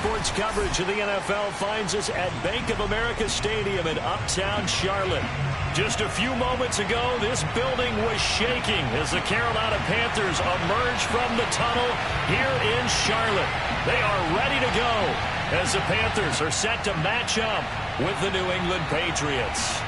sports coverage of the NFL finds us at Bank of America Stadium in Uptown Charlotte. Just a few moments ago, this building was shaking as the Carolina Panthers emerge from the tunnel here in Charlotte. They are ready to go as the Panthers are set to match up with the New England Patriots.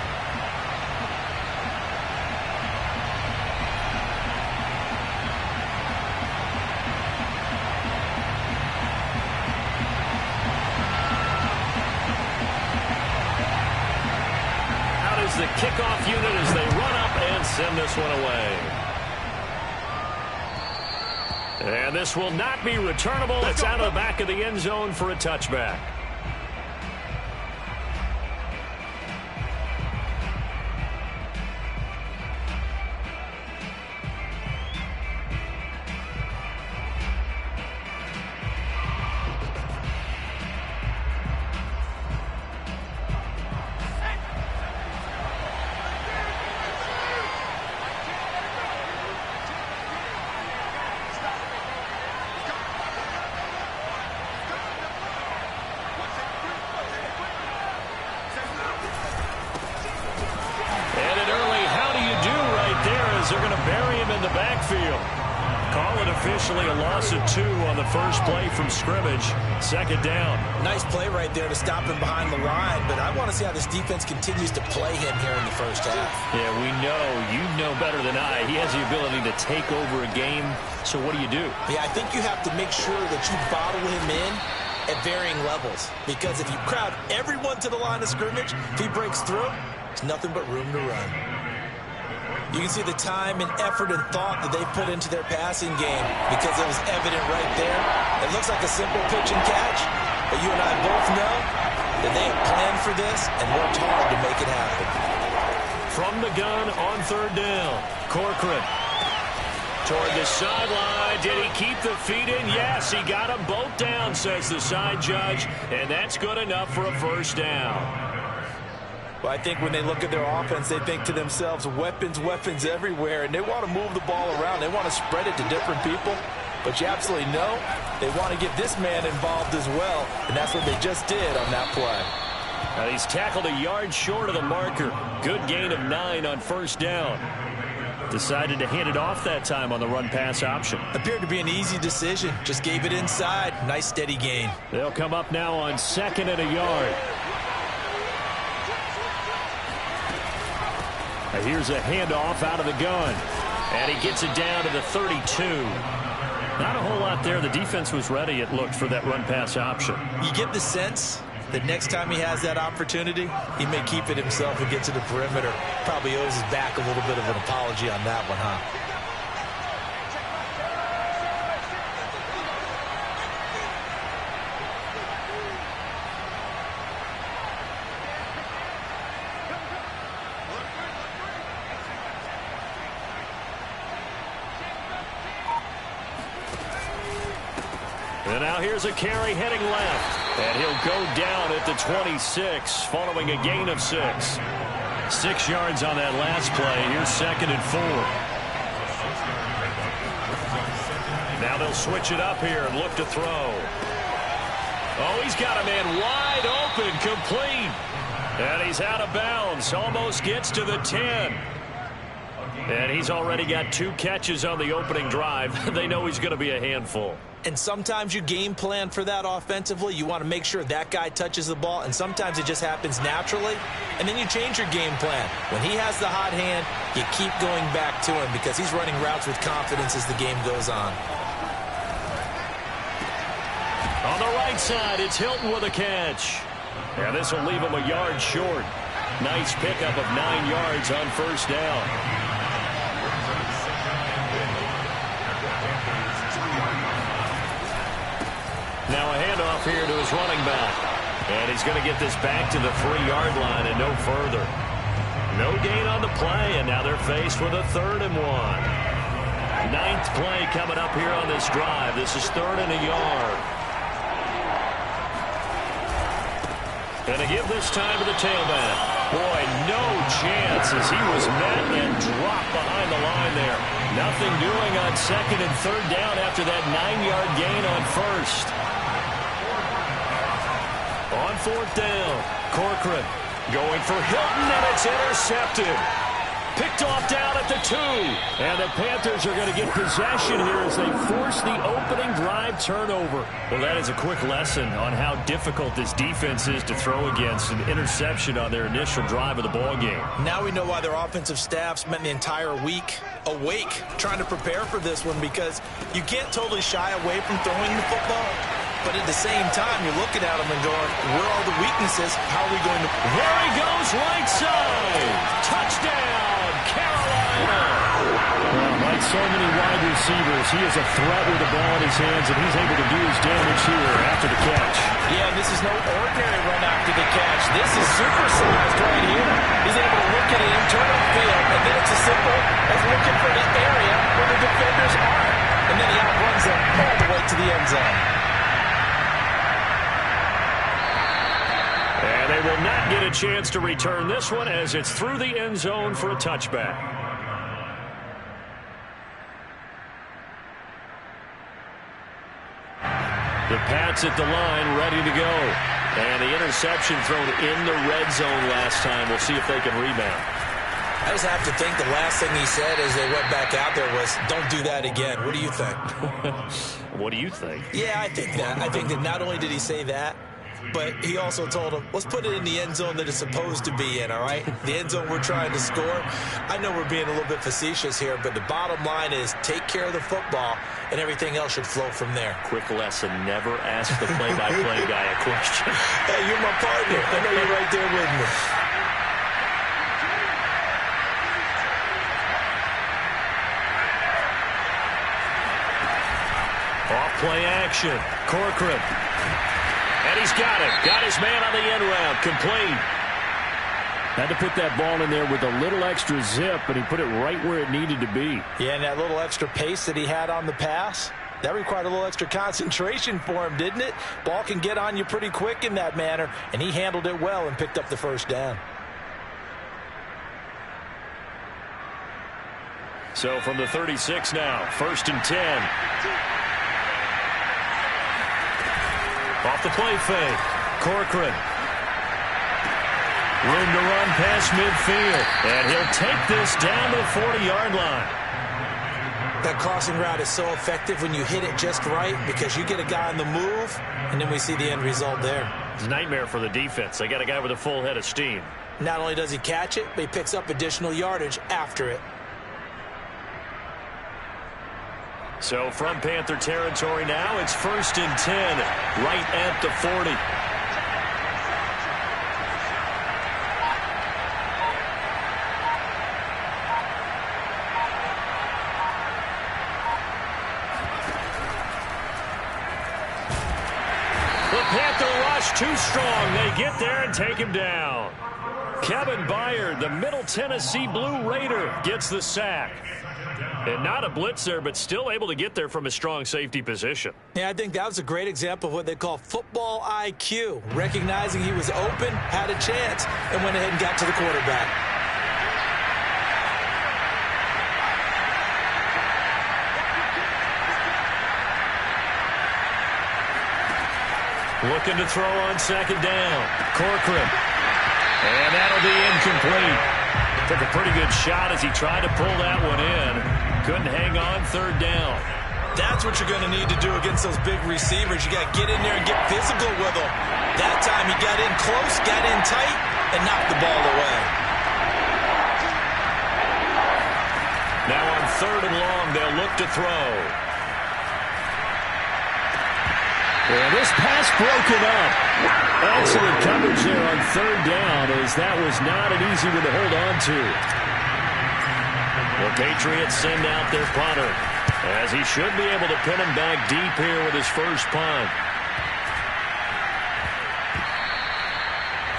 The kickoff unit as they run up and send this one away. And this will not be returnable. It's out of the back of the end zone for a touchback. They're going to bury him in the backfield. Call it officially a loss of 2 on the first play from scrimmage. Second down. Nice play right there to stop him behind the line, but I want to see how this defense continues to play him here in the first half. Yeah, we know. You know better than I. He has the ability to take over a game, so what do you do? Yeah, I think you have to make sure that you bottle him in at varying levels, because if you crowd everyone to the line of scrimmage, if he breaks through, there's nothing but room to run. You can see the time and effort and thought that they put into their passing game because it was evident right there. It looks like a simple pitch and catch, but you and I both know that they have planned for this and worked hard to make it happen. From the gun on third down, Corcoran toward the sideline. Did he keep the feet in? Yes, he got them both down, says the side judge, and that's good enough for a first down. Well, I think when they look at their offense, they think to themselves, weapons, weapons everywhere, and they want to move the ball around. They want to spread it to different people, but you absolutely know they want to get this man involved as well, and that's what they just did on that play. He's tackled a yard short of the marker. Good gain of 9 on first down. Decided to hand it off that time on the run-pass option. Appeared to be an easy decision. Just gave it inside. Nice, steady gain. They'll come up now on 2nd and a yard. Here's a handoff out of the gun. And he gets it down to the 32. Not a whole lot there. The defense was ready, it looked, for that run-pass option. You get the sense that next time he has that opportunity, he may keep it himself and get to the perimeter. Probably owes his back a little bit of an apology on that one, huh? And now here's a carry heading left. And he'll go down at the 26 following a gain of 6. 6 yards on that last play. Here's 2nd and 4. Now they'll switch it up here and look to throw. Oh, he's got a man wide open, complete. And he's out of bounds. Almost gets to the 10. And he's already got 2 catches on the opening drive. They know he's going to be a handful. And sometimes you game plan for that offensively. You want to make sure that guy touches the ball, and sometimes it just happens naturally, and then you change your game plan. When he has the hot hand, you keep going back to him because he's running routes with confidence as the game goes on. On the right side, it's Hilton with a catch. Yeah, this will leave him a yard short. Nice pickup of 9 yards on first down. Now a handoff here to his running back. And he's going to get this back to the 3-yard line and no further. No gain on the play, and now they're faced with a 3rd and 1. 9th play coming up here on this drive. This is 3rd and a yard. And to give this time to the tailback. Boy, no chance as he was met and dropped behind the line there. Nothing doing on 2nd and 3rd down after that 9-yard gain on 1st. On fourth down, Corcoran going for Hilton, and it's intercepted. Picked off down at the 2. And the Panthers are going to get possession here as they force the opening drive turnover. Well, that is a quick lesson on how difficult this defense is to throw against. An interception on their initial drive of the ball game. Now we know why their offensive staff spent the entire week awake trying to prepare for this one, because you can't totally shy away from throwing the football. But at the same time, you're looking at them and going, where are the weaknesses? How are we going to... There he goes, right side. Touchdown, Carolina. Well, like so many wide receivers, he is a threat with the ball in his hands, and he's able to do his damage here after the catch. Yeah, this is no ordinary run after the catch. This is supersized right here. He's able to look at it and turn upfield, and then it's as simple as looking for the area where the defenders are. And then he outruns them all the way to the end zone. And they will not get a chance to return this one as it's through the end zone for a touchback. The Pats at the line, ready to go. And the interception thrown in the red zone last time. We'll see if they can rebound. I just have to think the last thing he said as they went back out there was, don't do that again. What do you think? What do you think? Yeah, I think that. I think that not only did he say that, but he also told him, let's put it in the end zone that it's supposed to be in, all right? The end zone we're trying to score. I know we're being a little bit facetious here, but the bottom line is take care of the football, and everything else should flow from there. Quick lesson, never ask the play-by-play guy a question. Hey, you're my partner. I know you're right there with me. Off-play action, Corcoran. And he's got it. Got his man on the end round. Complete. Had to put that ball in there with a little extra zip, and he put it right where it needed to be. Yeah, and that little extra pace that he had on the pass, that required a little extra concentration for him, didn't it? Ball can get on you pretty quick in that manner, and he handled it well and picked up the first down. So from the 36 now, 1st and 10. Off the play fake, Corcoran. Room to run past midfield, and he'll take this down to the 40-yard line. That crossing route is so effective when you hit it just right, because you get a guy on the move, and then we see the end result there. It's a nightmare for the defense. They got a guy with a full head of steam. Not only does he catch it, but he picks up additional yardage after it. So from Panther territory now, it's 1st and 10, right at the 40. The Panther rush too strong. They get there and take him down. Kevin Byard, the Middle Tennessee Blue Raider, gets the sack. And not a blitzer, but still able to get there from a strong safety position. Yeah, I think that was a great example of what they call football IQ. Recognizing he was open, had a chance, and went ahead and got to the quarterback. Looking to throw on 2nd down. Corcoran. And that'll be incomplete. Took a pretty good shot as he tried to pull that one in. Couldn't hang on 3rd down. That's what you're going to need to do against those big receivers. You got to get in there and get physical with them. That time he got in close, got in tight, and knocked the ball away. Now on 3rd and long, they'll look to throw. And this pass broken up. Excellent coverage there on 3rd down, as that was not an easy one to hold on to. The Patriots send out their punter, as he should be able to pin him back deep here with his first punt.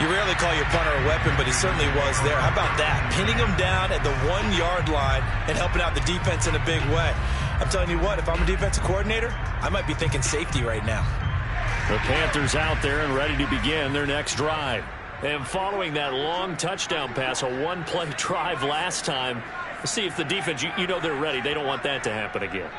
You rarely call your punter a weapon, but he certainly was there. How about that? Pinning him down at the 1-yard line and helping out the defense in a big way. I'm telling you what, if I'm a defensive coordinator, I might be thinking safety right now. The Panthers out there and ready to begin their next drive. And following that long touchdown pass, a one-play drive last time, see if the defense, you know they're ready. They don't want that to happen again.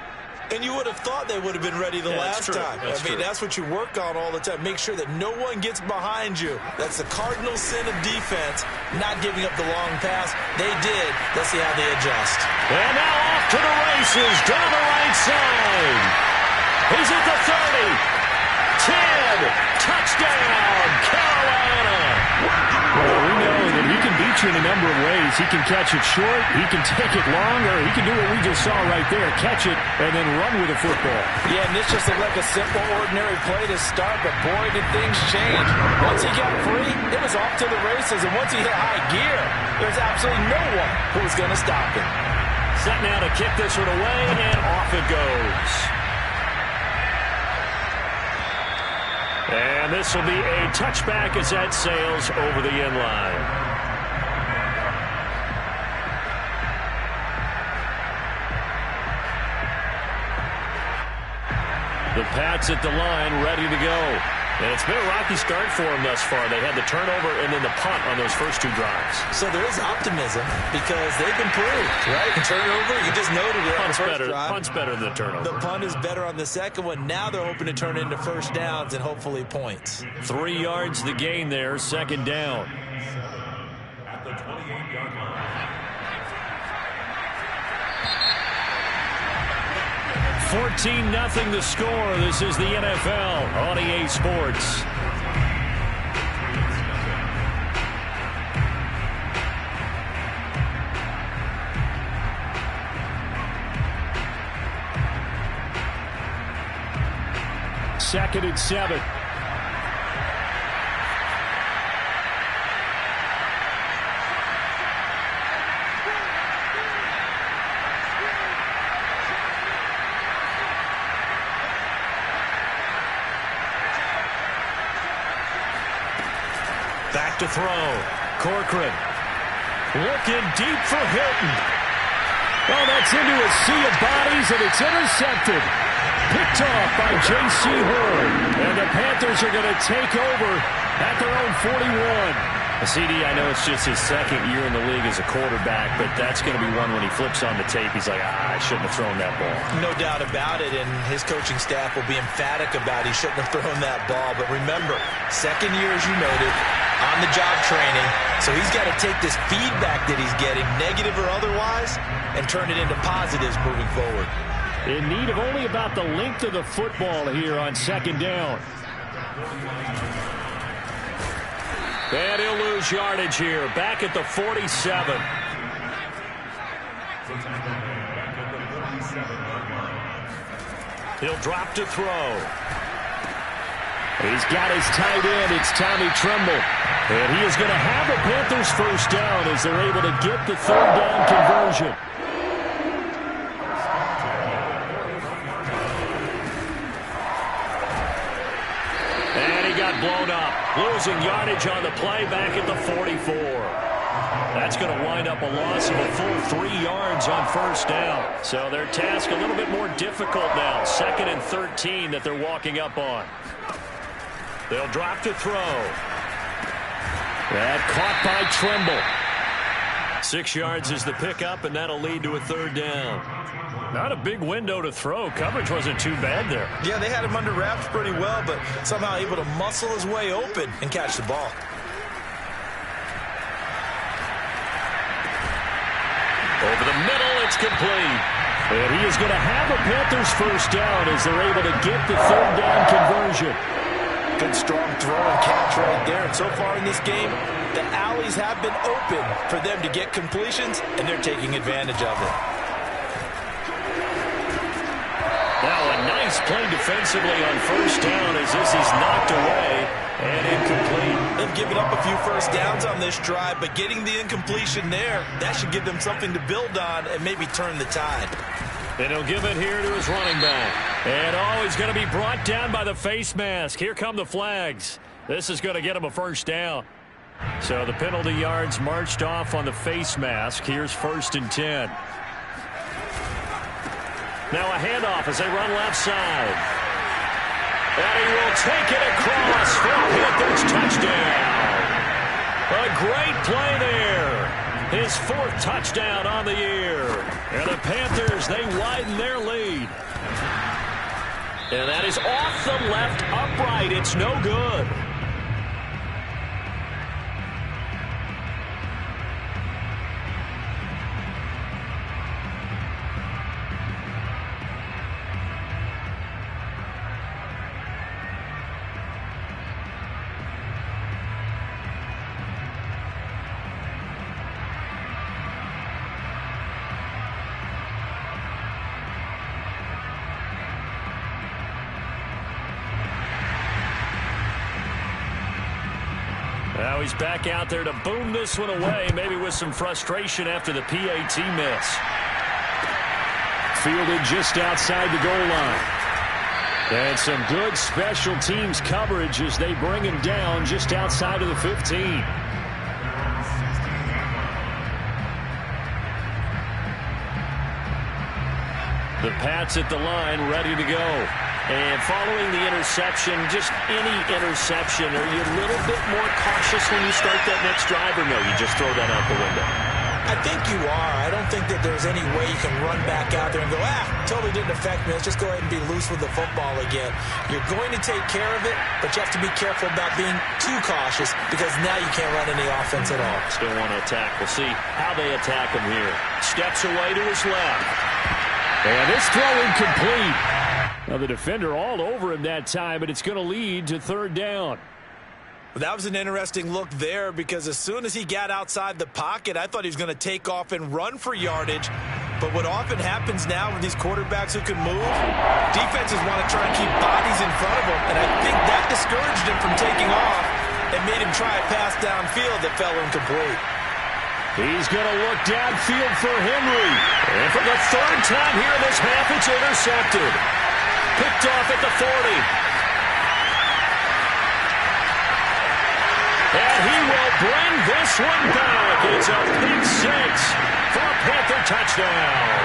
And you would have thought they would have been ready the last time. That's what you work on all the time. Make sure that no one gets behind you. That's the cardinal sin of defense, not giving up the long pass. They did. Let's see how they adjust. And now off to the races down the right side. He's at the 30. 10. Touchdown, Carolina. Well, we know that he can beat you in a number of ways. He can catch it short, he can take it long, or he can do what we just saw right there, catch it and then run with the football. Yeah, and this just looked like a simple, ordinary play to start, but boy, did things change. Once he got free, it was off to the races, and once he hit high gear, there's absolutely no one who was going to stop him. Set now to kick this one away, and off it goes. And this will be a touchback as that sails over the end line. The Pats at the line, ready to go. And it's been a rocky start for them thus far. They had the turnover and then the punt on those first two drives. So there is optimism because they've improved, right? Turnover, you just noted it on the first drive. Punt's better than the turnover. The punt is better on the second one. Now they're hoping to turn it into first downs and hopefully points. 3 yards the gain there, second down. 14-0 the score. This is the NFL on EA Sports. Second and 7. Back to throw. Corcoran looking deep for Hilton. Oh, that's into a sea of bodies, and it's intercepted. Picked off by J.C. Horn. And the Panthers are going to take over at their own 41. CD, I know it's just his second year in the league as a quarterback, but that's going to be one when he flips on the tape. He's like, I shouldn't have thrown that ball. No doubt about it, and his coaching staff will be emphatic about he shouldn't have thrown that ball. But remember, second year, as you noted, on-the-job training. So he's got to take this feedback that he's getting, negative or otherwise, and turn it into positives moving forward. In need of only about the length of the football here on second down. And he'll lose yardage here. Back at the 47. He'll drop to throw. He's got his tight end. It's Tommy Tremble. And he is going to have the Panthers first down as they're able to get the third down conversion. Blown up, losing yardage on the play back at the 44. That's going to wind up a loss of a full 3 yards on first down. So their task a little bit more difficult now. 2nd and 13 that they're walking up on. They'll drop to throw. That caught by Tremble. 6 yards is the pickup, and that'll lead to a third down. Not a big window to throw. Coverage wasn't too bad there. Yeah, they had him under wraps pretty well, but somehow able to muscle his way open and catch the ball. Over the middle, it's complete. And he is going to have a Panthers first down as they're able to get the third down conversion. Good strong throw and catch right there. And so far in this game, the alleys have been open for them to get completions, and they're taking advantage of it. Now a nice play defensively on first down as this is knocked away and incomplete. They've given up a few first downs on this drive, but getting the incompletion there, that should give them something to build on and maybe turn the tide. And he'll give it here to his running back. And oh, he's going to be brought down by the face mask. Here come the flags. This is going to get him a first down. So the penalty yards marched off on the face mask. Here's 1st and 10. Now a handoff as they run left side. And he will take it across for a Panthers touchdown. A great play there. His 4th touchdown on the year. And the Panthers, they widen their lead. And that is off the left upright. It's no good. Now he's back out there to boom this one away, maybe with some frustration after the PAT miss. Fielded just outside the goal line. And some good special teams coverage as they bring him down just outside of the 15. The Pats at the line, ready to go. And following the interception, just any interception, are you a little bit more cautious when you start that next drive, or no, you just throw that out the window? I think you are. I don't think that there's any way you can run back out there and go, totally didn't affect me. Let's just go ahead and be loose with the football again. You're going to take care of it, but you have to be careful about being too cautious because now you can't run any offense at all. Still want to attack. We'll see how they attack him here. Steps away to his left. And this throw incomplete. Now the defender all over him that time, but it's going to lead to third down. That was an interesting look there because as soon as he got outside the pocket, I thought he was going to take off and run for yardage. But what often happens now with these quarterbacks who can move, defenses want to try and keep bodies in front of them. And I think that discouraged him from taking off and made him try a pass downfield that fell incomplete. He's going to look downfield for Henry. And for the third time here in this half, it's intercepted. Picked off at the 40. And he will bring this one back. It's a pick six for a Panther touchdown.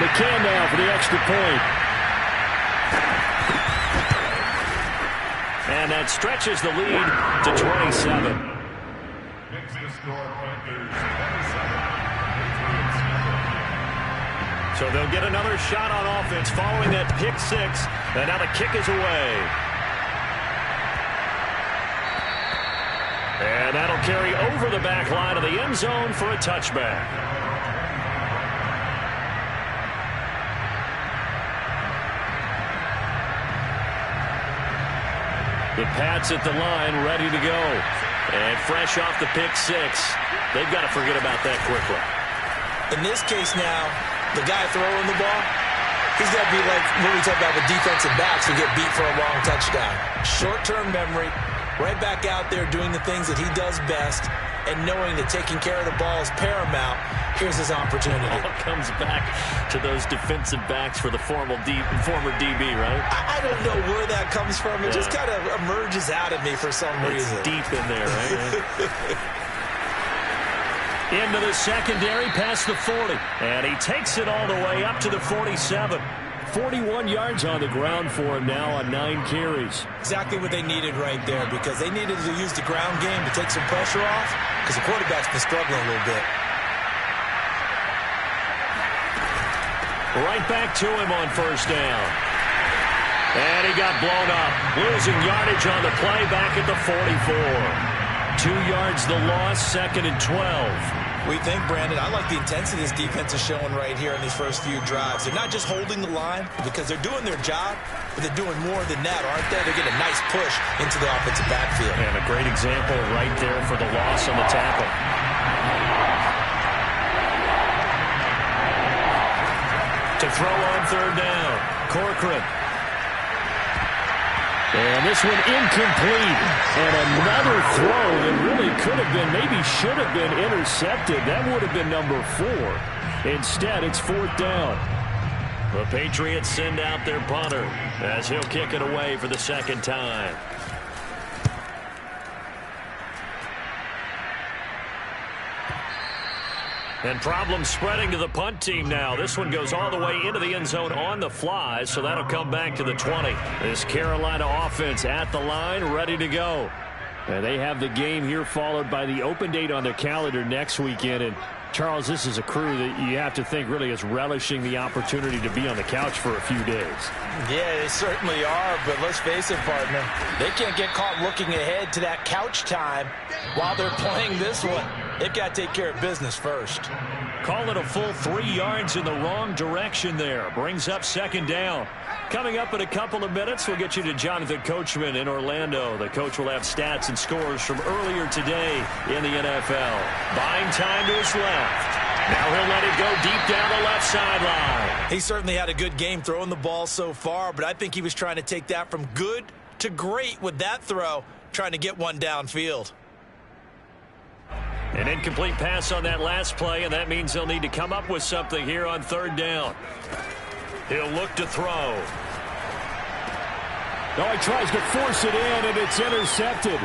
McCann now for the extra point. And that stretches the lead to 27. So they'll get another shot on offense following that pick six. And now the kick is away. And that'll carry over the back line of the end zone for a touchback. The Pats at the line, ready to go. And fresh off the pick six, they've got to forget about that quickly. In this case now, the guy throwing the ball, he's got to be like when we talk about the defensive backs who get beat for a long touchdown. Short-term memory, right back out there doing the things that he does best, and knowing that taking care of the ball is paramount. Here's his opportunity. All comes back to those defensive backs for the former DB, right? I don't know where that comes from. It just kind of emerges out of me for some reason. It's deep in there, right? Into the secondary, past the 40. And he takes it all the way up to the 47. 41 yards on the ground for him now on 9 carries. Exactly what they needed right there, because they needed to use the ground game to take some pressure off, because the quarterback's been struggling a little bit. Right back to him on first down. And he got blown up. Losing yardage on the play back at the 44. 2 yards the loss, 2nd and 12. We think, Brandon, I like the intensity this defense is showing right here in these first few drives. They're not just holding the line because they're doing their job, but they're doing more than that, aren't they? They're getting a nice push into the offensive backfield. And a great example right there for the loss on the tackle. To throw on third down, Corcoran. And this one incomplete. And another throw that really could have been, maybe should have been intercepted. That would have been number 4. Instead, it's 4th down. The Patriots send out their punter as he'll kick it away for the 2nd time. And problems spreading to the punt team now. This one goes all the way into the end zone on the fly, so that'll come back to the 20. This Carolina offense at the line, ready to go. And they have the game here followed by the open date on their calendar next weekend. And Charles, this is a crew that you have to think really is relishing the opportunity to be on the couch for a few days. Yeah, they certainly are, but let's face it, partner. They can't get caught looking ahead to that couch time while they're playing this one. They've got to take care of business first. Call it a full 3 yards in the wrong direction there. Brings up second down. Coming up in a couple of minutes, we'll get you to Jonathan Coachman in Orlando. The coach will have stats and scores from earlier today in the NFL. Buying time to his left. Now he'll let it go deep down the left sideline. He certainly had a good game throwing the ball so far, but I think he was trying to take that from good to great with that throw, trying to get one downfield. An incomplete pass on that last play, and that means they'll need to come up with something here on third down. He'll look to throw. No, he tries to force it in, and it's intercepted.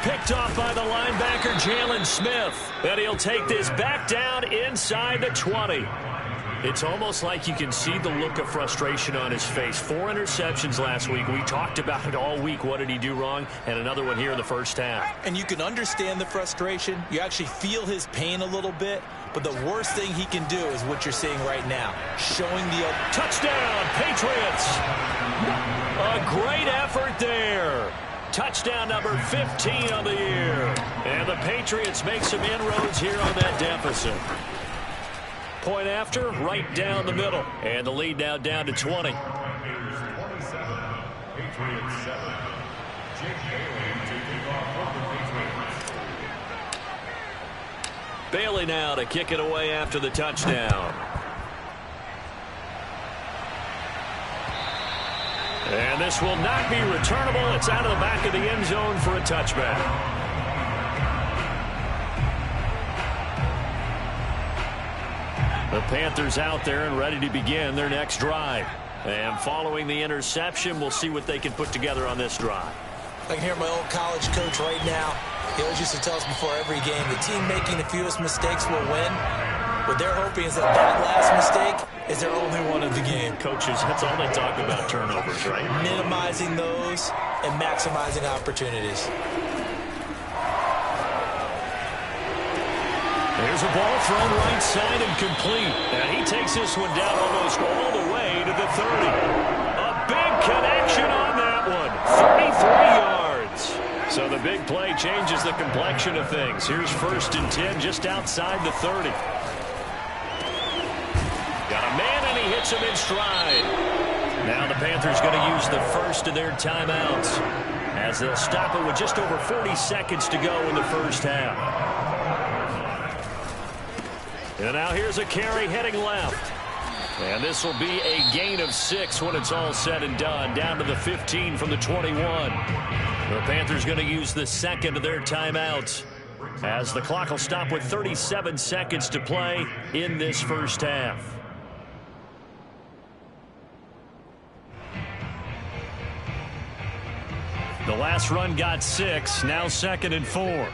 Picked off by the linebacker, Jalen Smith. And he'll take this back down inside the 20. It's almost like you can see the look of frustration on his face. 4 interceptions last week. We talked about it all week. What did he do wrong? And another one here in the first half. And you can understand the frustration. You actually feel his pain a little bit. But the worst thing he can do is what you're seeing right now. Showing the touchdown, Patriots. A great effort there. Touchdown number 15 on the year. And the Patriots make some inroads here on that deficit. Point after, right down the middle. And the lead now down to 20. Bailey now to kick it away after the touchdown. And this will not be returnable. It's out of the back of the end zone for a touchback. The Panthers out there and ready to begin their next drive. And following the interception, we'll see what they can put together on this drive. I can hear my old college coach right now. He always used to tell us before every game, the team making the fewest mistakes will win. What they're hoping is that last mistake is their only one of the game. Coaches, that's all they talk about, turnovers, right? Minimizing those and maximizing opportunities. There's a ball thrown right side and complete. And he takes this one down almost all the way to the 30. A big connection on that one. 33 yards. So the big play changes the complexion of things. Here's 1st and 10 just outside the 30. Got a man and he hits him in stride. Now the Panthers going to use the first of their timeouts as they'll stop it with just over 40 seconds to go in the first half. And now here's a carry heading left. And this will be a gain of 6 when it's all said and done. Down to the 15 from the 21. The Panthers going to use the second of their timeouts as the clock will stop with 37 seconds to play in this first half. The last run got 6. Now 2nd and 4.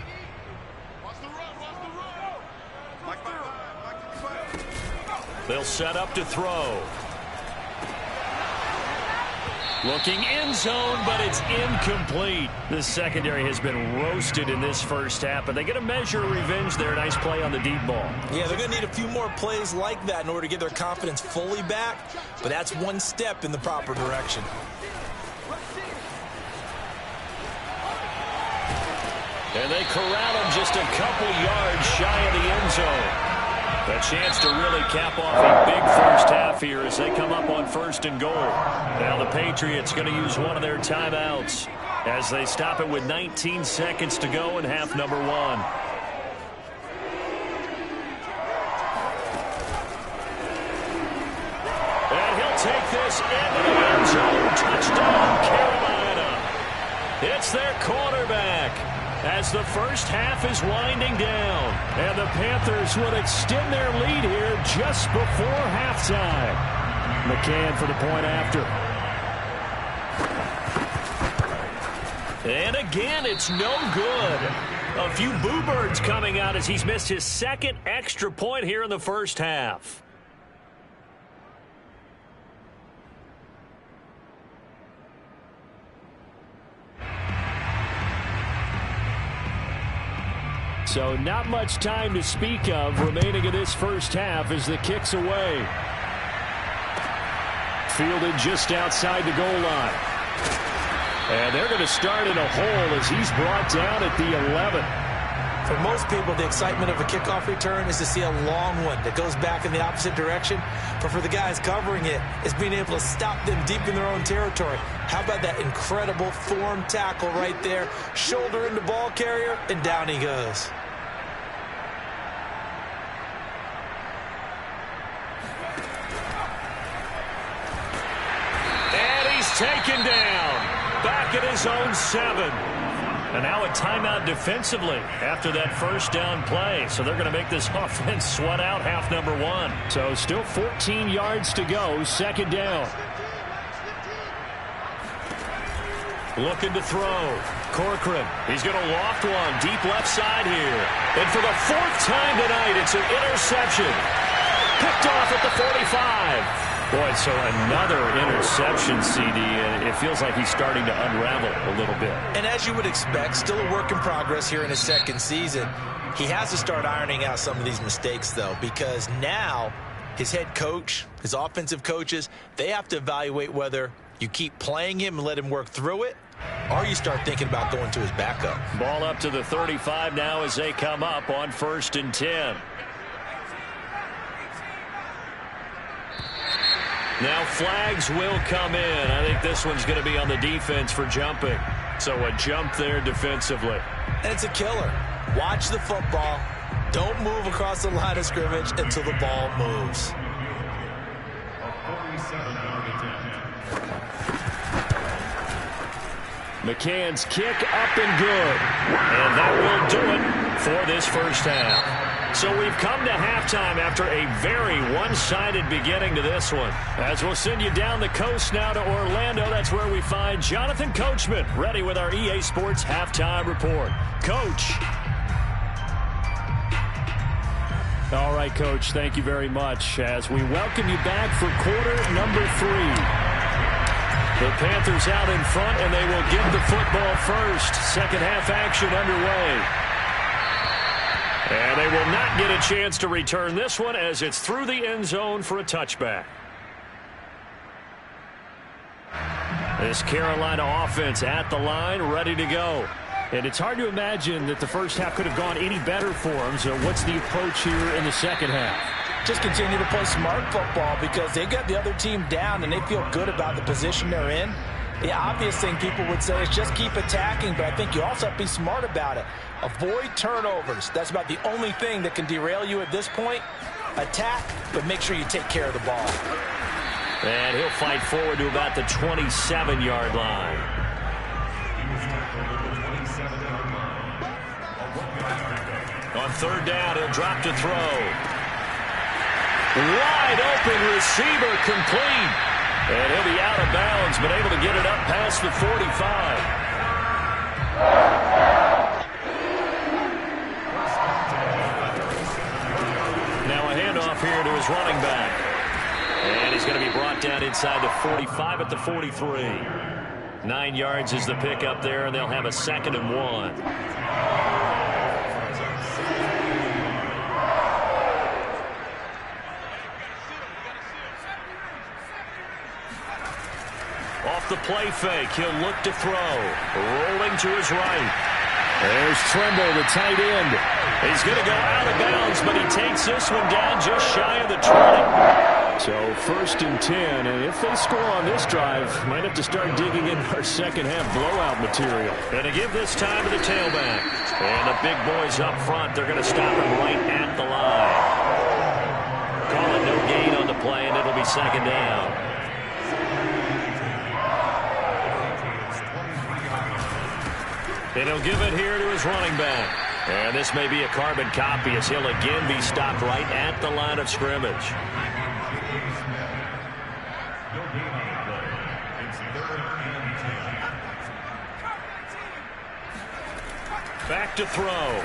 They'll set up to throw. Looking end zone, but it's incomplete. The secondary has been roasted in this first half, but they get a measure of revenge there. Nice play on the deep ball. Yeah, they're going to need a few more plays like that in order to get their confidence fully back, but that's one step in the proper direction. And they corral him just a couple yards shy of the end zone. A chance to really cap off a big first half here as they come up on 1st and goal. Now the Patriots going to use one of their timeouts as they stop it with 19 seconds to go in half number 1. And he'll take this into the end zone. Touchdown, Carolina. It's their quarterback. As the first half is winding down. And the Panthers will extend their lead here just before halftime. McCann for the point after. And again, it's no good. A few boo birds coming out as he's missed his 2nd extra point here in the first half. So not much time to speak of remaining in this first half as the kick's away. Fielded just outside the goal line. And they're going to start in a hole as he's brought down at the 11. For most people, the excitement of a kickoff return is to see a long one that goes back in the opposite direction. But for the guys covering it, it's being able to stop them deep in their own territory. How about that incredible form tackle right there? Shoulder into ball carrier, and down he goes. And he's taken down. Back at his own 7. And now a timeout defensively after that first down play. So they're going to make this offense sweat out half number 1. So still 14 yards to go, second down. Looking to throw. Corcoran, he's going to loft one deep left side here. And for the 4th time tonight, it's an interception. Picked off at the 45. Boy, so another interception, CD, and it feels like he's starting to unravel a little bit. And as you would expect, still a work in progress here in his second season. He has to start ironing out some of these mistakes, though, because now his head coach, his offensive coaches, they have to evaluate whether you keep playing him and let him work through it, or you start thinking about going to his backup. Ball up to the 35 now as they come up on 1st and 10. Now flags will come in. I think this one's going to be on the defense for jumping. So a jump there defensively. And it's a killer. Watch the football. Don't move across the line of scrimmage until the ball moves. McCann's kick up and good. And that will do it for this first half. So we've come to halftime after a very one-sided beginning to this one. As we'll send you down the coast now to Orlando, that's where we find Jonathan Coachman ready with our EA Sports Halftime Report. Coach. All right, Coach, thank you very much as we welcome you back for quarter number 3. The Panthers out in front, and they will get the football first. Second half action underway. And they will not get a chance to return this one as it's through the end zone for a touchback. This Carolina offense at the line, ready to go. And it's hard to imagine that the first half could have gone any better for them. So what's the approach here in the second half? Just continue to play smart football because they got the other team down and they feel good about the position they're in. The obvious thing people would say is just keep attacking, but I think you also have to be smart about it. Avoid turnovers. That's about the only thing that can derail you at this point. Attack, but make sure you take care of the ball. And he'll fight forward to about the 27-yard line. On 3rd down, he'll drop to throw. Wide open receiver complete. And he'll be out of bounds, but able to get it up past the 45. Now a handoff here to his running back. And he's going to be brought down inside the 45 at the 43. 9 yards is the pickup there, and they'll have a 2nd and 1. Off the play fake, he'll look to throw. Rolling to his right. There's Tremble, the tight end. He's going to go out of bounds, but he takes this one down just shy of the 20. So 1st and 10, and if they score on this drive, might have to start digging in our second half blowout material. And to give this time to the tailback. And the big boys up front, they're going to stop him right at the line. Call it no gain on the play, and it'll be 2nd down. And he'll give it here to his running back. And this may be a carbon copy as he'll again be stopped right at the line of scrimmage. Back to throw.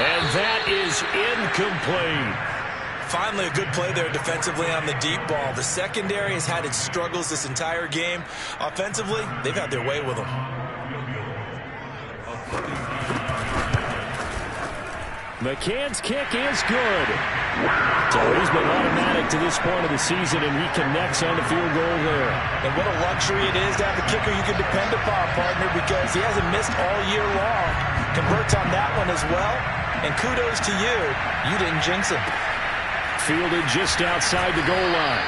And that is incomplete. Finally, a good play there defensively on the deep ball. The secondary has had its struggles this entire game. Offensively, they've had their way with them. McCann's kick is good. So he's been automatic to this point of the season, and he connects on the field goal there. And what a luxury it is to have a kicker you can depend upon, partner, because he hasn't missed all year long. Converts on that one as well. And kudos to you. You didn't jinx him. Fielded just outside the goal line.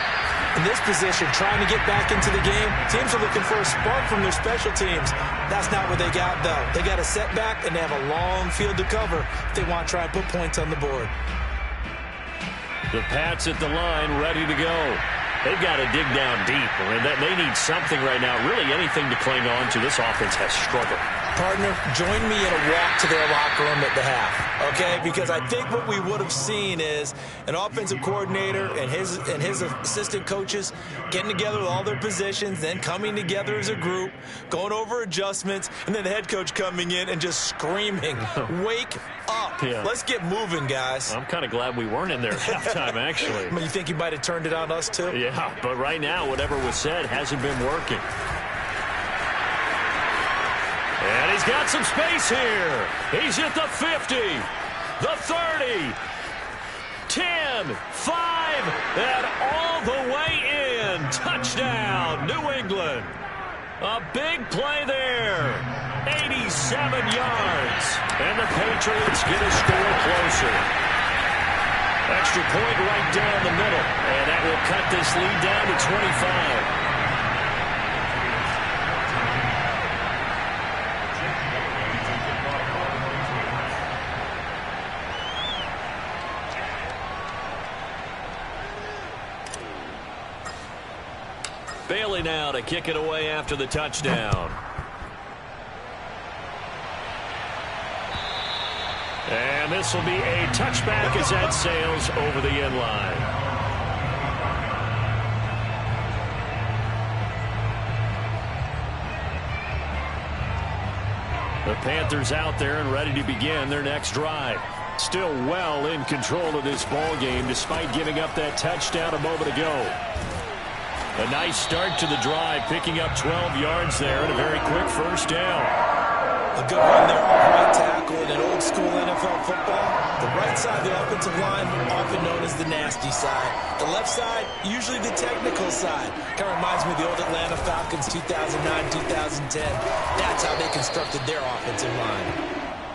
In this position, trying to get back into the game, teams are looking for a spark from their special teams. That's not what they got, though. They got a setback, and they have a long field to cover if they want to try and put points on the board. The Pats at the line, ready to go. They've got to dig down deep, and they need something right now, really anything to cling on to. This offense has struggled. Partner, join me in a walk to their locker room at the half, okay? Because I think what we would have seen is an offensive coordinator and his assistant coaches getting together with all their positions, then coming together as a group, going over adjustments, and then the head coach coming in and just screaming, wake up. Yeah. Let's get moving, guys. I'm kind of glad we weren't in there at halftime, actually. You think he might have turned it on us, too? Yeah, but right now, whatever was said hasn't been working. And he's got some space here. He's at the 50, the 30, 10, 5, and all the way in. Touchdown, New England. A big play there. 87 yards. And the Patriots get a score closer. Extra point right down the middle. And that will cut this lead down to 25. Bailey now to kick it away after the touchdown. And this will be a touchback as that sails over the end line. The Panthers out there and ready to begin their next drive. Still well in control of this ball game despite giving up that touchdown a moment ago. A nice start to the drive, picking up 12 yards there and a very quick first down. A good run there off right tackle in an old-school NFL football. The right side of the offensive line, often known as the nasty side. The left side, usually the technical side. Kind of reminds me of the old Atlanta Falcons 2009-2010. That's how they constructed their offensive line.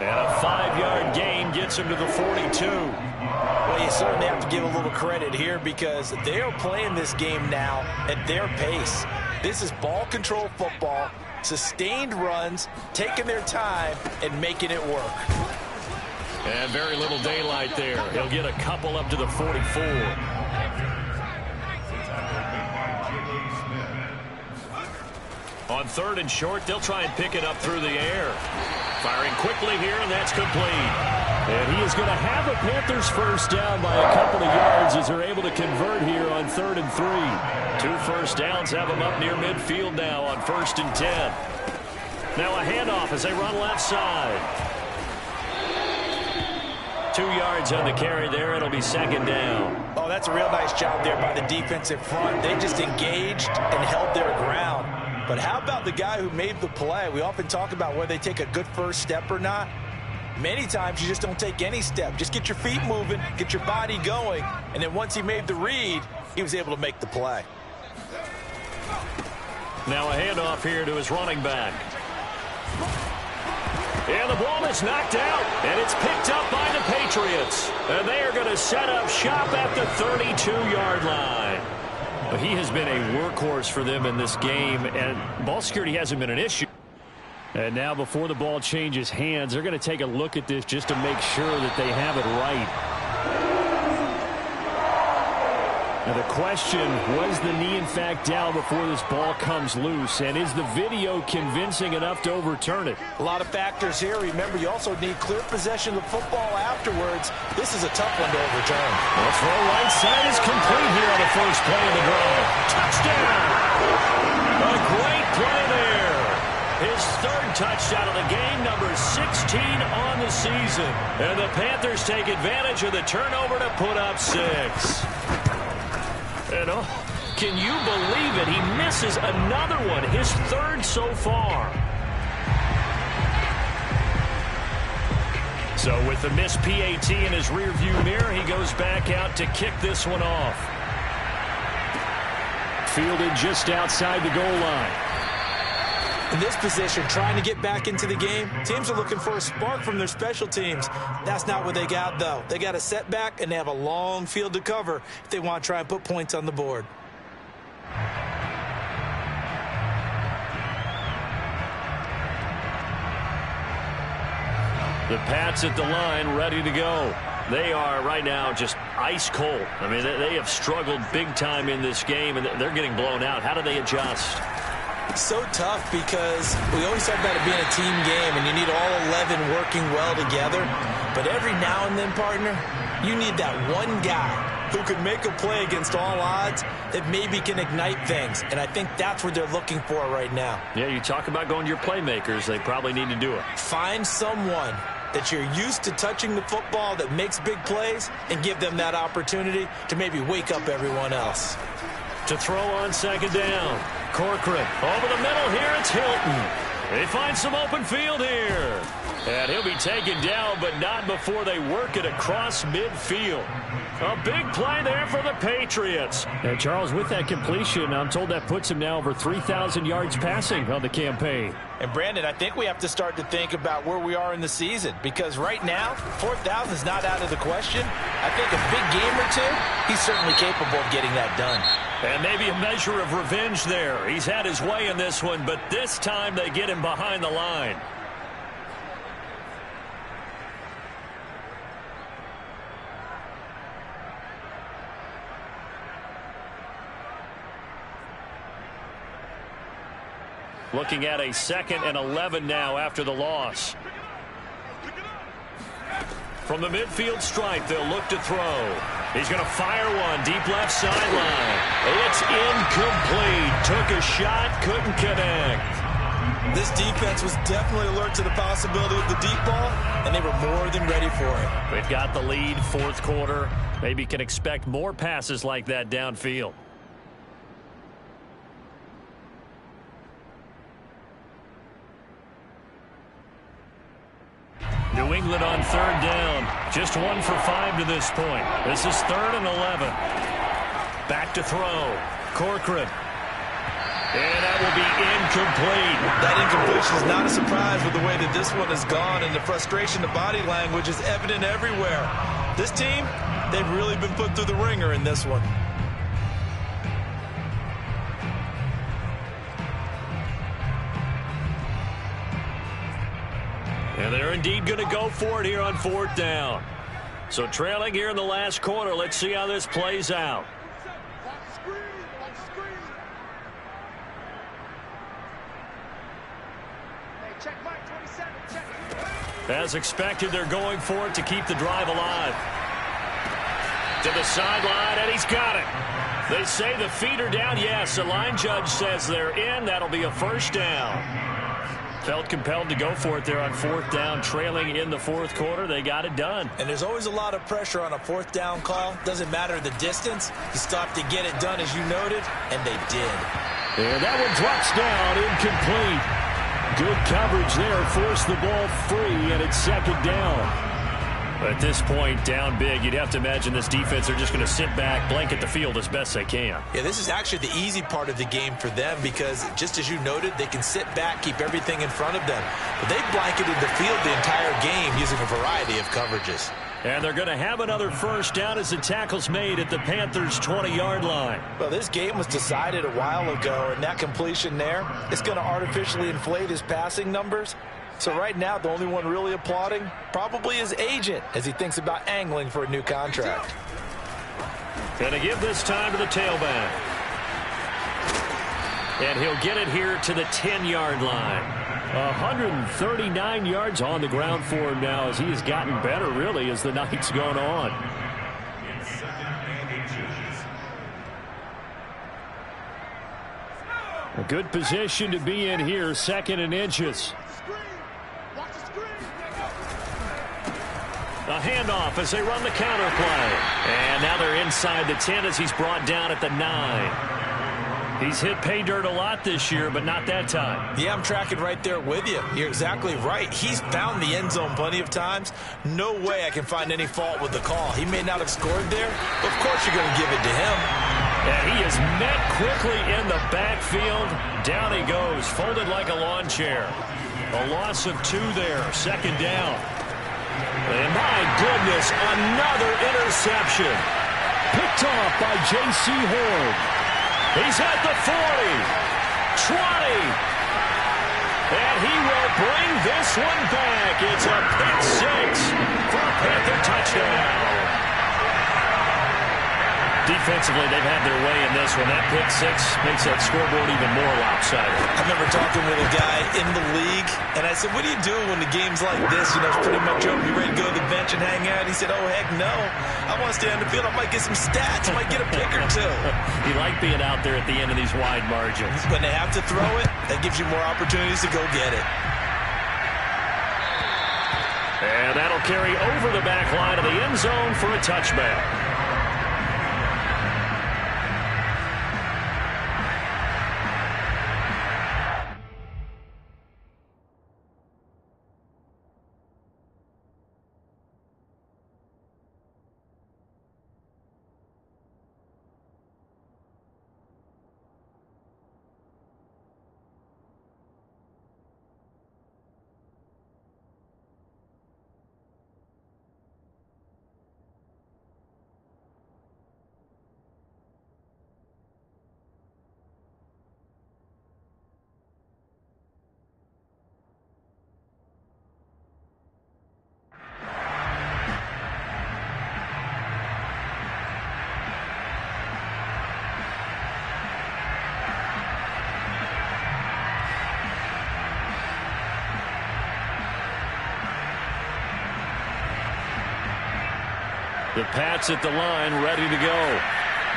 And a 5-yard gain gets him to the 42. Well, you certainly have to give a little credit here because they are playing this game now at their pace. This is ball control football, sustained runs, taking their time, and making it work. And very little daylight there. He'll get a couple up to the 44. On 3rd and short, they'll try and pick it up through the air. Firing quickly here, and that's complete. And he is going to have a Panthers first down by a couple of yards as they're able to convert here on 3rd and 3. 2 first downs have them up near midfield now on 1st and 10. Now a handoff as they run left side. 2 yards on the carry there. It'll be 2nd down. Oh, that's a real nice job there by the defensive front. They just engaged and held their ground. But how about the guy who made the play? We often talk about whether they take a good first step or not. Many times you just don't take any step. Just get your feet moving, get your body going, and then once he made the read, he was able to make the play. Now a handoff here to his running back. And the ball is knocked out, and it's picked up by the Patriots. And they are going to set up shop at the 32-yard line. But he has been a workhorse for them in this game, and ball security hasn't been an issue. And now before the ball changes hands, they're going to take a look at this just to make sure that they have it right. Now the question, was the knee in fact down before this ball comes loose? And is the video convincing enough to overturn it? A lot of factors here. Remember, you also need clear possession of the football afterwards. This is a tough one to overturn. The throw right side is complete here on the first play of the drive. Touchdown! A great play there. His 3rd touchdown of the game, number 16 on the season. And the Panthers take advantage of the turnover to put up 6. And oh, can you believe it? He misses another one, his 3rd so far. So with the missed PAT in his rearview mirror, he goes back out to kick this one off. Fielded just outside the goal line. In this position, trying to get back into the game, teams are looking for a spark from their special teams. That's not what they got, though. They got a setback, and they have a long field to cover if they want to try and put points on the board. The Pats at the line, ready to go. They are right now just ice cold. I mean, they have struggled big time in this game, and they're getting blown out. How do they adjust? So tough because we always talk about it being a team game, and you need all 11 working well together. But every now and then, partner, you need that one guy who can make a play against all odds that maybe can ignite things. And I think that's what they're looking for right now. Yeah, you talk about going to your playmakers. They probably need to do it. Find someone that you're used to touching the football that makes big plays and give them that opportunity to maybe wake up everyone else. To throw on second down. Corcoran over the middle here. It's Hilton. They find some open field here. And he'll be taken down, but not before they work it across midfield. A big play there for the Patriots. And Charles, with that completion, I'm told that puts him now over 3,000 yards passing on the campaign. And Brandon, I think we have to start to think about where we are in the season, because right now, 4,000 is not out of the question. I think a big game or two, he's certainly capable of getting that done. And maybe a measure of revenge there. He's had his way in this one, but this time they get him behind the line. Looking at a 2nd and 11 now after the loss. From the midfield stripe, they'll look to throw. He's going to fire one deep left sideline. It's incomplete. Took a shot, couldn't connect. This defense was definitely alert to the possibility of the deep ball, and they were more than ready for it. They've got the lead, fourth quarter. Maybe can expect more passes like that downfield. New England on third down. Just 1 for 5 to this point. This is 3rd and 11. Back to throw. Corcoran. And that will be incomplete. That incompletion is not a surprise with the way that this one has gone, and the frustration, the body language is evident everywhere. This team, they've really been put through the ringer in this one. And they're indeed going to go for it here on 4th down. So trailing here in the last quarter. Let's see how this plays out. As expected, they're going for it to keep the drive alive. To the sideline, and he's got it. They say the feet are down. Yes, the line judge says they're in. That'll be a 1st down. Felt compelled to go for it there on 4th down, trailing in the 4th quarter. They got it done. And there's always a lot of pressure on a 4th down call. Doesn't matter the distance. You stop to get it done, as you noted, and they did. And that one drops down, incomplete. Good coverage there, forced the ball free, and it's 2nd down. At this point, down big, you'd have to imagine this defense are just going to sit back, blanket the field as best they can. Yeah, this is actually the easy part of the game for them because, just as you noted, they can sit back, keep everything in front of them. But they've blanketed the field the entire game using a variety of coverages. And they're going to have another 1st down as the tackle's made at the Panthers' 20-yard line. Well, this game was decided a while ago, and that completion there is going to artificially inflate his passing numbers. So right now, the only one really applauding probably his agent as he thinks about angling for a new contract. Going to give this time to the tailback. And he'll get it here to the 10-yard line. 139 yards on the ground for him now as he has gotten better, really, as the night's gone on. A good position to be in here, 2nd and inches. A handoff as they run the counter play. And now they're inside the 10 as he's brought down at the 9. He's hit pay dirt a lot this year, but not that time. Yeah, I'm tracking right there with you. You're exactly right. He's found the end zone plenty of times. No way I can find any fault with the call. He may not have scored there, but of course you're going to give it to him. And he is met quickly in the backfield. Down he goes, folded like a lawn chair. A loss of 2 there, second down. And my goodness, another interception. Picked off by J.C. Horn. He's at the 40, 20, and he will bring this one back. It's a pick 6 for a Panther touchdown. Defensively, they've had their way in this one. That pick 6 makes that scoreboard even more lopsided. I remember talking with a guy in the league, and I said, what do you do when the game's like this? You know, it's pretty much over. You ready to go to the bench and hang out? He said, oh, heck no. I want to stay on the field. I might get some stats. I might get a pick or 2. You like being out there at the end of these wide margins. When they have to throw it, that gives you more opportunities to go get it. And that'll carry over the back line of the end zone for a touchback. The Pats at the line, ready to go.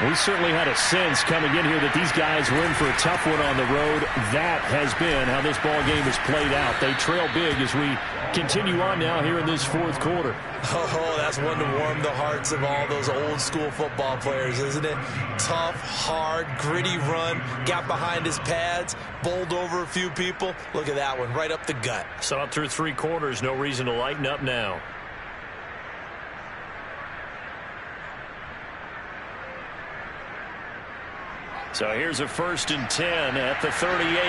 We certainly had a sense coming in here that these guys were in for a tough one on the road. That has been how this ball game has played out. They trail big as we continue on now here in this fourth quarter. Oh, that's one to warm the hearts of all those old school football players, isn't it? Tough, hard, gritty run, got behind his pads, bowled over a few people. Look at that one, right up the gut. Saw it through 3 quarters, no reason to lighten up now. So here's a 1st and 10 at the 38.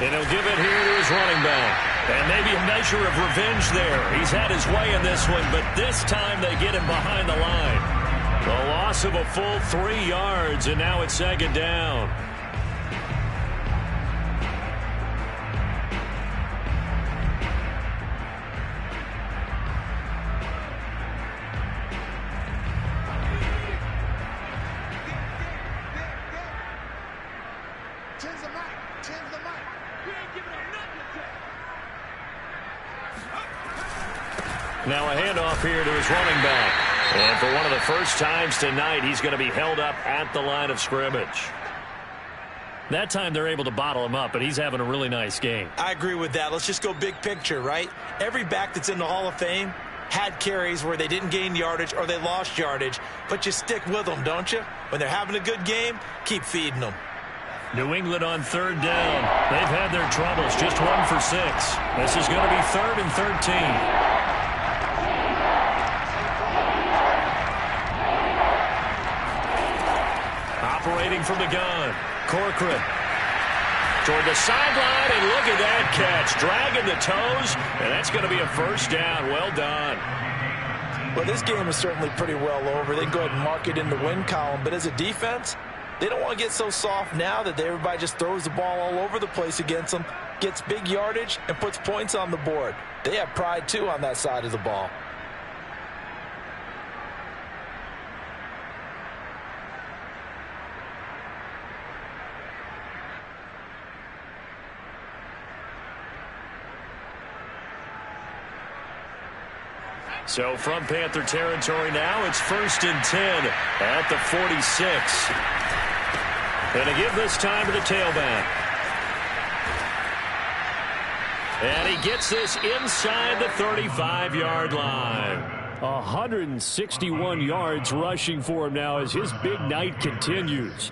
And he'll give it here to his running back. And maybe a measure of revenge there. He's had his way in this one, but this time they get him behind the line. The loss of a full 3 yards, and now it's 2nd down. Now a handoff here to his running back. And for one of the first times tonight, he's going to be held up at the line of scrimmage. That time they're able to bottle him up, but he's having a really nice game. I agree with that. Let's just go big picture, right? Every back that's in the Hall of Fame had carries where they didn't gain yardage or they lost yardage, but you stick with them, don't you? When they're having a good game, keep feeding them. New England on 3rd down. They've had their troubles, just 1 for 6. This is going to be 3rd and 13. Operating from the gun, Corcoran toward the sideline, and look at that catch, dragging the toes, and that's going to be a 1st down. Well done. Well, this game is certainly pretty well over. They can go ahead and mark it in the win column, but as a defense, they don't want to get so soft now that everybody just throws the ball all over the place against them, gets big yardage, and puts points on the board. They have pride, too, on that side of the ball. So from Panther territory now, it's 1st and 10 at the 46. And to give this time to the tailback. And he gets this inside the 35-yard line. 161 yards rushing for him now as his big night continues.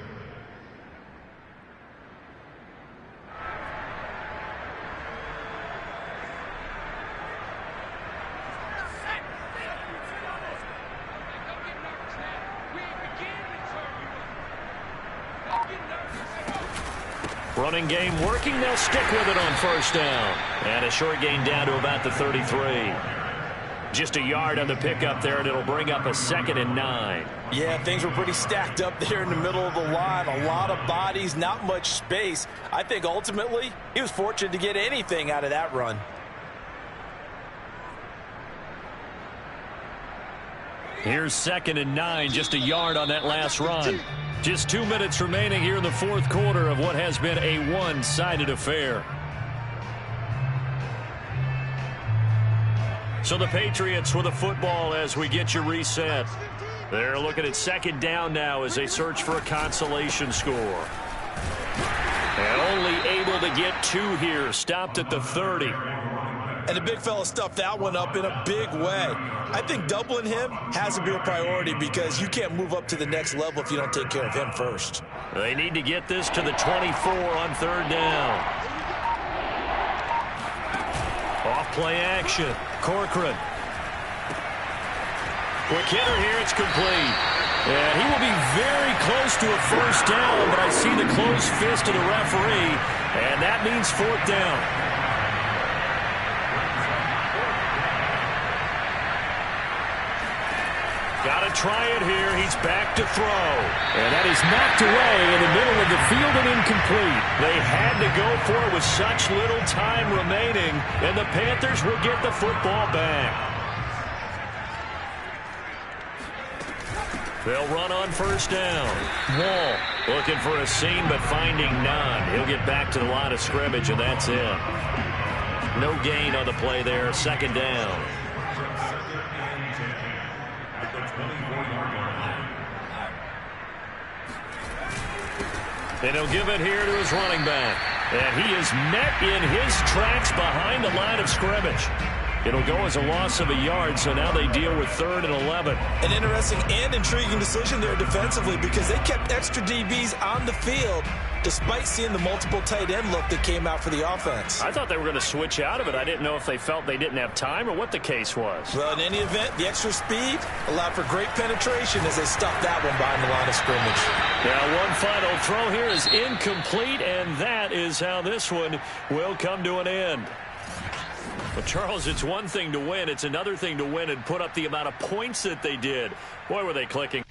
Running game working. They'll stick with it on 1st down. And a short gain down to about the 33. Just a yard on the pickup there, and it'll bring up a 2nd and 9. Yeah, things were pretty stacked up there in the middle of the line. A lot of bodies, not much space. I think ultimately he was fortunate to get anything out of that run. Here's 2nd and 9, just a yard on that last run. Just 2 minutes remaining here in the 4th quarter of what has been a one-sided affair. So the Patriots with the football as we get you reset. They're looking at 2nd down now as they search for a consolation score. And only able to get 2 here, stopped at the 30. And the big fella stuffed that one up in a big way. I think doubling him has to be a priority because you can't move up to the next level if you don't take care of him first. They need to get this to the 24 on 3rd down. Off play action. Corcoran. Quick hitter here. It's complete. And he will be very close to a 1st down, but I see the closed fist of the referee, and that means 4th down. Got to try it here. He's back to throw. And that is knocked away in the middle of the field and incomplete. They had to go for it with such little time remaining, and the Panthers will get the football back. They'll run on 1st down. Wall looking for a seam, but finding none. He'll get back to the line of scrimmage, and that's it. No gain on the play there. 2nd down. And he'll give it here to his running back. And he is met in his tracks behind the line of scrimmage. It'll go as a loss of a yard, so now they deal with 3rd and 11. An interesting and intriguing decision there defensively because they kept extra DBs on the field despite seeing the multiple tight end look that came out for the offense. I thought they were going to switch out of it. I didn't know if they felt they didn't have time or what the case was. Well, in any event, the extra speed allowed for great penetration as they stuffed that one behind the line of scrimmage. Now, one final throw here is incomplete, and that is how this one will come to an end. But, Charles, it's one thing to win. It's another thing to win and put up the amount of points that they did. Boy, were they clicking.